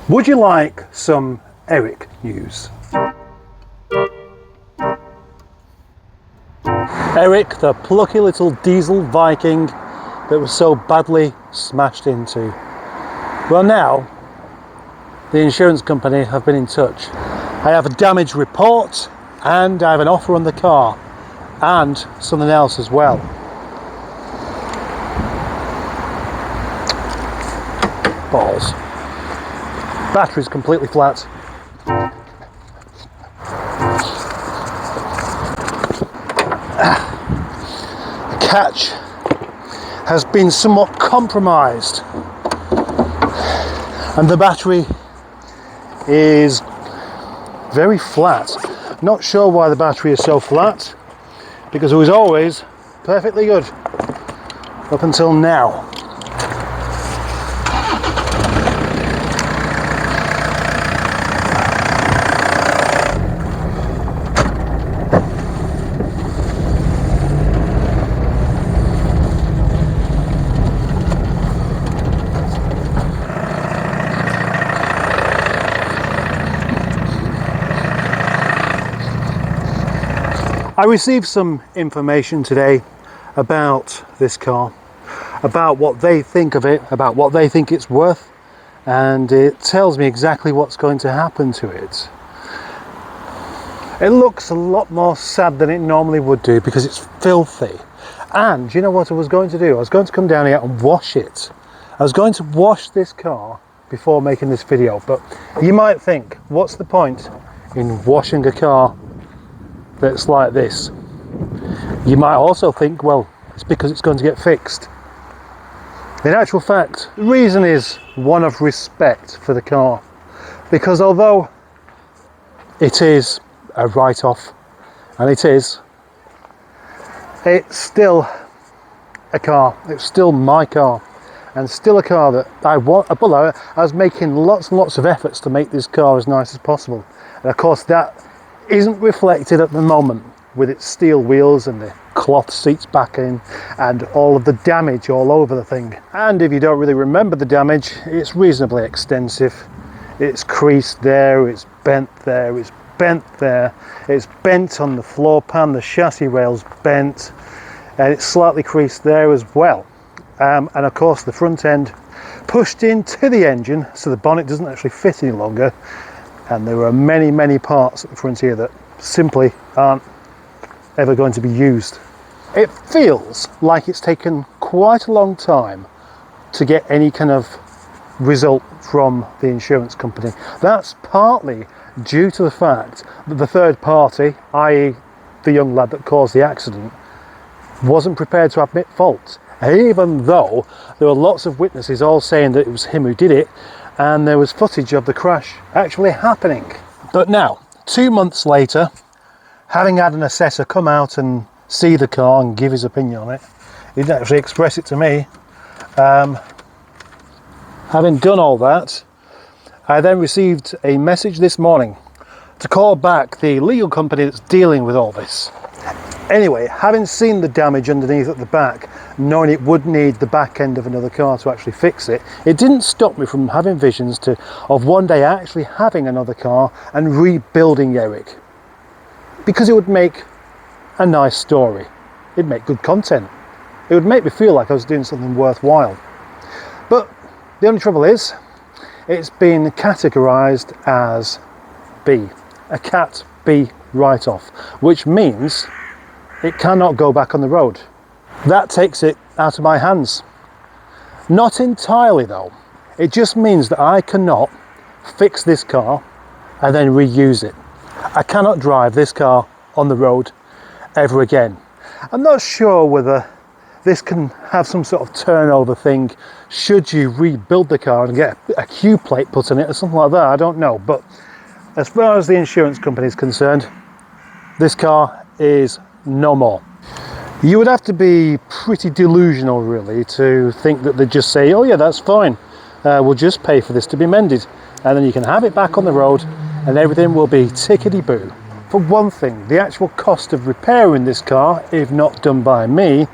Would you like some Eric news? Eric, the plucky little diesel Viking that was so badly smashed into. Well, now the insurance company have been in touch. I have a damage report and I have an offer on the car and something else as well. Balls. Battery's completely flat. The catch has been somewhat compromised and the battery is very flat. Not sure why the battery is so flat, because it was always perfectly good up until now. I received some information today about this car, about what they think of it, about what they think it's worth, and it tells me exactly what's going to happen to it. It looks a lot more sad than it normally would do because it's filthy. And you know what I was going to do? I was going to come down here and wash it. I was going to wash this car before making this video, but you might think, what's the point in washing a car that's like this? You might also think, well, it's because it's going to get fixed. In actual fact, the reason is one of respect for the car, because although it is a write-off, and it's still a car, it's still my car, and still a car that I want. Well, I was making lots and lots of efforts to make this car as nice as possible, and of course that isn't reflected at the moment with its steel wheels and the cloth seats back in and all of the damage all over the thing. And if you don't really remember the damage, it's reasonably extensive. It's creased there, it's bent there, it's bent there, it's bent on the floor pan, the chassis rail's bent, and it's slightly creased there as well. And of course the front end pushed into the engine so the bonnet doesn't actually fit any longer. And there are many parts at the front here that simply aren't ever going to be used. It feels like it's taken quite a long time to get any kind of result from the insurance company. That's partly due to the fact that the third party, i.e. the young lad that caused the accident, wasn't prepared to admit fault. Even though there were lots of witnesses all saying that it was him who did it, and there was footage of the crash actually happening. But now, 2 months later, having had an assessor come out and see the car and give his opinion on it, he didn't actually express it to me. Having done all that, I then received a message this morning to call back the legal company that's dealing with all this. Anyway, having seen the damage underneath at the back, knowing it would need the back end of another car to actually fix it, it didn't stop me from having visions of one day actually having another car and rebuilding Eric. Because it would make a nice story. It'd make good content. It would make me feel like I was doing something worthwhile. But the only trouble is, it's been categorised as B, a Cat B write-off, which means it cannot go back on the road. That takes it out of my hands. Not entirely though. It just means that I cannot fix this car and then reuse it. I cannot drive this car on the road ever again. I'm not sure whether this can have some sort of turnover thing should you rebuild the car and get a Q plate put on it or something like that. I don't know. But as far as the insurance company is concerned, this car is no more. You would have to be pretty delusional really to think that they'd just say, oh yeah, that's fine, we'll just pay for this to be mended and then you can have it back on the road and everything will be tickety-boo. For one thing, the actual cost of repairing this car, if not done by me,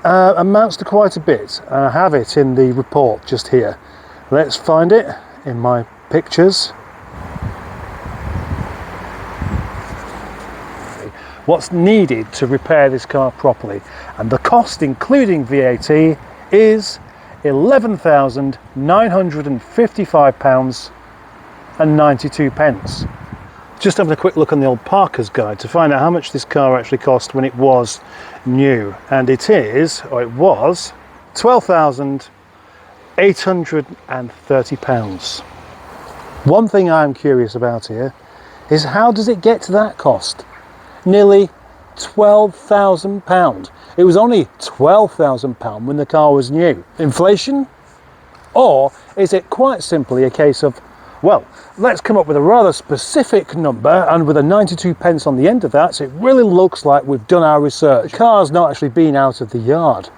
amounts to quite a bit. I have it in the report just here. Let's find it in my pictures. What's needed to repair this car properly, and the cost including VAT is £11,955.92. Just having a quick look on the old Parker's guide to find out how much this car actually cost when it was new, and it was £12,830. One thing I'm curious about here is, how does it get to that cost? Nearly £12,000. It was only £12,000 when the car was new. Inflation? Or is it quite simply a case of, well, let's come up with a rather specific number, and with a 92 pence on the end of that, so it really looks like we've done our research. The car's not actually been out of the yard.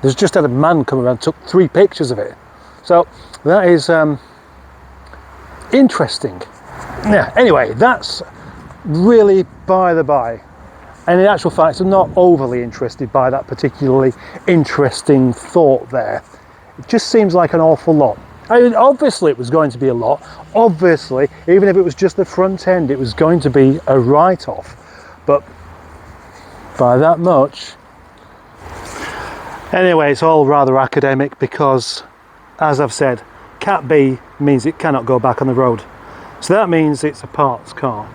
There's just had a man come around, took 3 pictures of it. So that is interesting. Yeah, anyway, that's really by the by, and in actual fact I'm not overly interested by that particularly interesting thought there. It just seems like an awful lot. I mean, obviously it was going to be a lot. Obviously, even if it was just the front end, it was going to be a write-off, but by that much. Anyway, it's all rather academic because, as I've said, Cat B means it cannot go back on the road, so that means it's a parts car.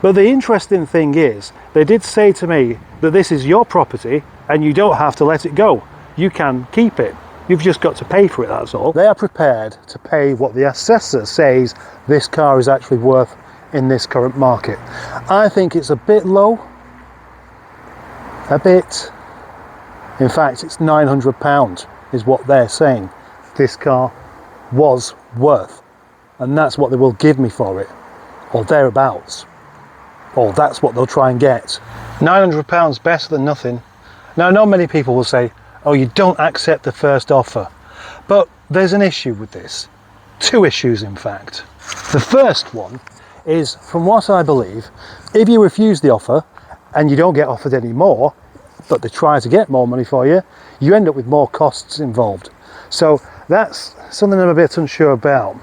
But the interesting thing is, they did say to me that this is your property and you don't have to let it go. You can keep it. You've just got to pay for it, that's all. They are prepared to pay what the assessor says this car is actually worth in this current market. I think it's a bit low. A bit. In fact, it's £900 is what they're saying this car was worth. And that's what they will give me for it, or thereabouts. Or that's what they'll try and get. £900 better than nothing. Now, I know many people will say, oh, you don't accept the first offer. But there's an issue with this. 2 issues, in fact. The first one is, from what I believe, if you refuse the offer and you don't get offered any more, but they try to get more money for you, you end up with more costs involved. So that's something I'm a bit unsure about.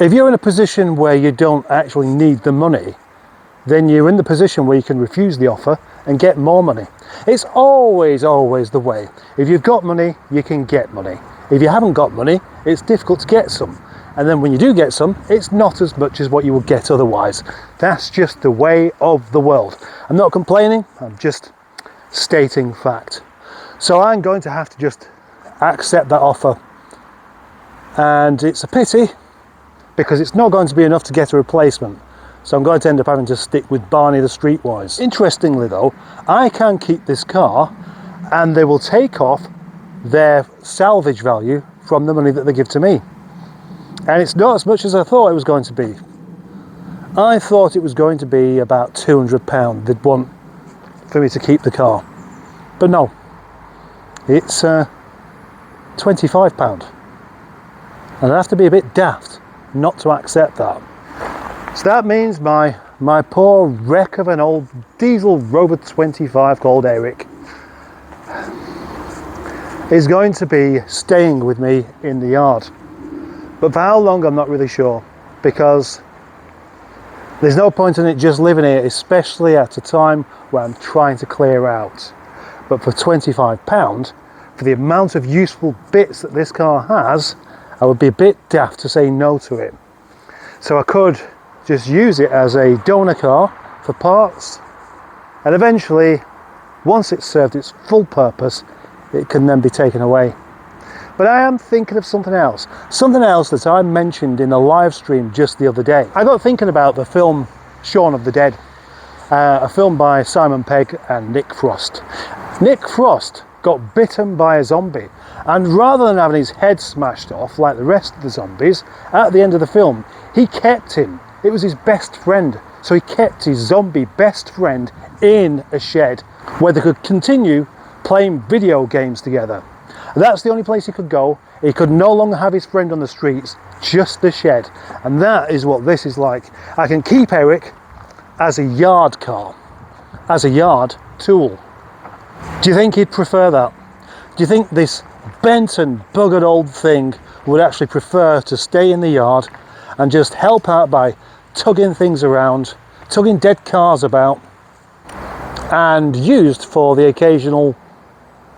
If you're in a position where you don't actually need the money, then you're in the position where you can refuse the offer and get more money. It's always the way. If you've got money, you can get money. If you haven't got money, it's difficult to get some. And then when you do get some, it's not as much as what you would get otherwise. That's just the way of the world. I'm not complaining, I'm just stating fact. So I'm going to have to just accept that offer. And it's a pity, because it's not going to be enough to get a replacement. So I'm going to end up having to stick with Barney the Streetwise. Interestingly though, I can keep this car and they will take off their salvage value from the money that they give to me. And it's not as much as I thought it was going to be. I thought it was going to be about £200 they'd want for me to keep the car. But no, it's £25. And I have to be a bit daft not to accept that. So that means my poor wreck of an old diesel Rover 25 called Eric is going to be staying with me in the yard. But for how long, I'm not really sure, because there's no point in it just living here, especially at a time where I'm trying to clear out. But for £25, for the amount of useful bits that this car has, I would be a bit daft to say no to it. So I could just use it as a donor car for parts, and eventually, once it's served its full purpose, it can then be taken away. But I am thinking of something else that I mentioned in a live stream just the other day. I got thinking about the film Shaun of the Dead, a film by Simon Pegg and Nick Frost. Nick Frost got bitten by a zombie, and rather than having his head smashed off like the rest of the zombies, at the end of the film, he kept him. It was his best friend, so he kept his zombie best friend in a shed where they could continue playing video games together. That's the only place he could go. He could no longer have his friend on the streets, just the shed. And that is what this is like. I can keep Eric as a yard car, as a yard tool. Do you think he'd prefer that? Do you think this bent and buggered old thing would actually prefer to stay in the yard and just help out by tugging things around, tugging dead cars about, and used for the occasional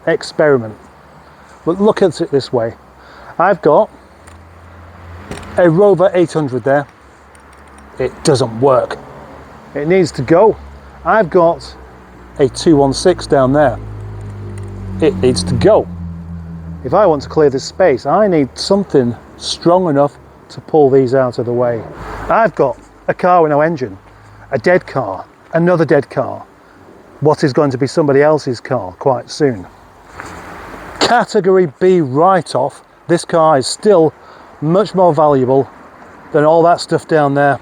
experiment. But look at it this way. I've got a Rover 800 there. It doesn't work. It needs to go. I've got a 216 down there. It needs to go. If I want to clear this space, I need something strong enough to pull these out of the way. I've got a car with no engine, a dead car, another dead car, what is going to be somebody else's car quite soon. Category B write-off. This car is still much more valuable than all that stuff down there.